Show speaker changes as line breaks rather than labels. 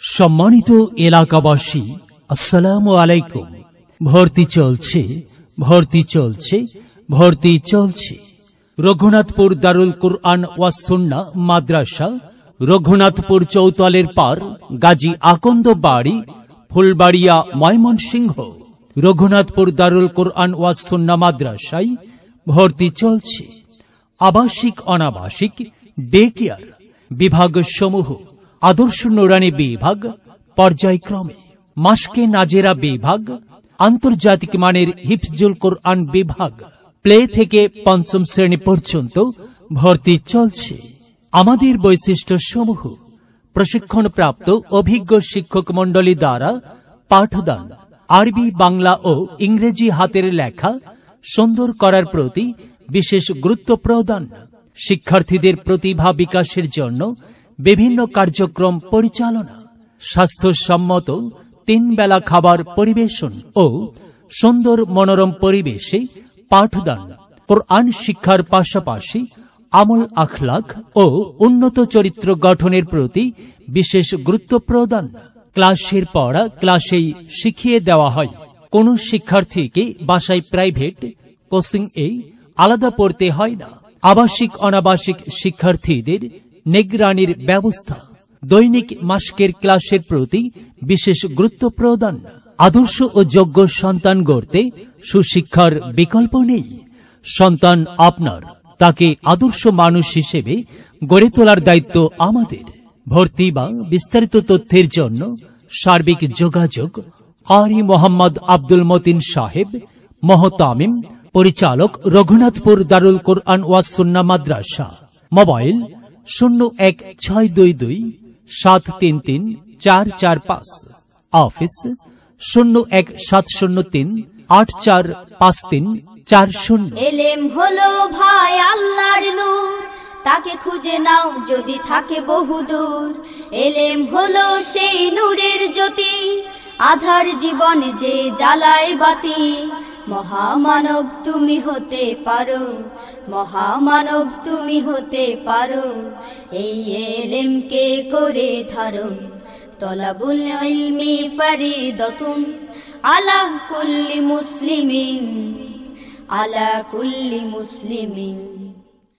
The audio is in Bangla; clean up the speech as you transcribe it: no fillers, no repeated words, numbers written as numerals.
সম্মানিত এলাকাবাসী, আসসালামু আলাইকুম। ভর্তি চলছে, ভর্তি চলছে, ভর্তি চলছে। রঘুনাথপুর দারুল কুরআন ওয়াস সুন্নাহ মাদ্রাসা, রঘুনাথপুর চৌতলের পার, গাজী আকন্দ বাড়ি, ফুলবাড়িয়া, ময়মনসিংহ। রঘুনাথপুর দারুল কুরআন ওয়াস সুন্নাহ মাদ্রাসায় ভর্তি চলছে। আবাসিক অনাবাসিক ডে কেয়ার বিভাগ সমূহ, আদর্শ নুরানি বিভাগ পর্যায়ক্রমে, মাসকে নাজেরা বিভাগ, আন্তর্জাতিক মানের হিফজুল কোরআন বিভাগ, প্লে থেকে পঞ্চম শ্রেণী পর্যন্ত ভর্তি চলছে। আমাদের বৈশিষ্ট্য সমূহ: প্রশিক্ষণপ্রাপ্ত অভিজ্ঞ শিক্ষক মণ্ডলী দ্বারা পাঠদান, আরবি, বাংলা ও ইংরেজি হাতের লেখা সুন্দর করার প্রতি বিশেষ গুরুত্ব প্রদান, শিক্ষার্থীদের প্রতিভা বিকাশের জন্য বিভিন্ন কার্যক্রম পরিচালনা, স্বাস্থ্যসম্মত 3 বেলা খাবার পরিবেশন ও সুন্দর মনোরম পরিবেশে পাঠদান, কোরআন শিক্ষার পাশাপাশি আমল আখলাক ও উন্নত চরিত্র গঠনের প্রতি বিশেষ গুরুত্ব প্রদান। ক্লাসের পড়া ক্লাসেই শিখিয়ে দেওয়া হয়। কোন শিক্ষার্থীকে বাসায় প্রাইভেট কোচিং আলাদা পড়তে হয় না। আবাসিক অনাবাসিক শিক্ষার্থীদের নিগরানির ব্যবস্থা, দৈনিক মাসকের ক্লাসের প্রতি বিশেষ গুরুত্ব প্রদান। আদর্শ ও যোগ্য সন্তান গড়তে সুশিক্ষার বিকল্প নেই। সন্তান আপনার, তাকে আদর্শ মানুষ হিসেবে গড়ে তোলার দায়িত্ব আমাদের। ভর্তি বা বিস্তারিত তথ্যের জন্য সার্বিক যোগাযোগ কারি মোহাম্মদ আব্দুল মতিন সাহেব, মোহতামিম, পরিচালক, রঘুনাথপুর দারুল কুরআন ওয়াস সুন্নাহ মাদ্রাসা। মোবাইল 0162337334445। অফিস 01703845340।
এলেম হলো ভাই আল্লাহর নূর, তাকে খুঁজে নাও যদি থাকে বহুদূর। এলেম হলো সেই নূরের জ্যোতি, আধার জীবনে যে জ্বালায় বাতি। মহামানব তুমি হতে পারো, মহামানব তুমি হতে পারো। এই এলেমকে করে ধারণ, তলাবুল ইলমি ফরিদাতুন আলা কুল্লি মুসলিমিন, আলা কুল্লি মুসলিমিন।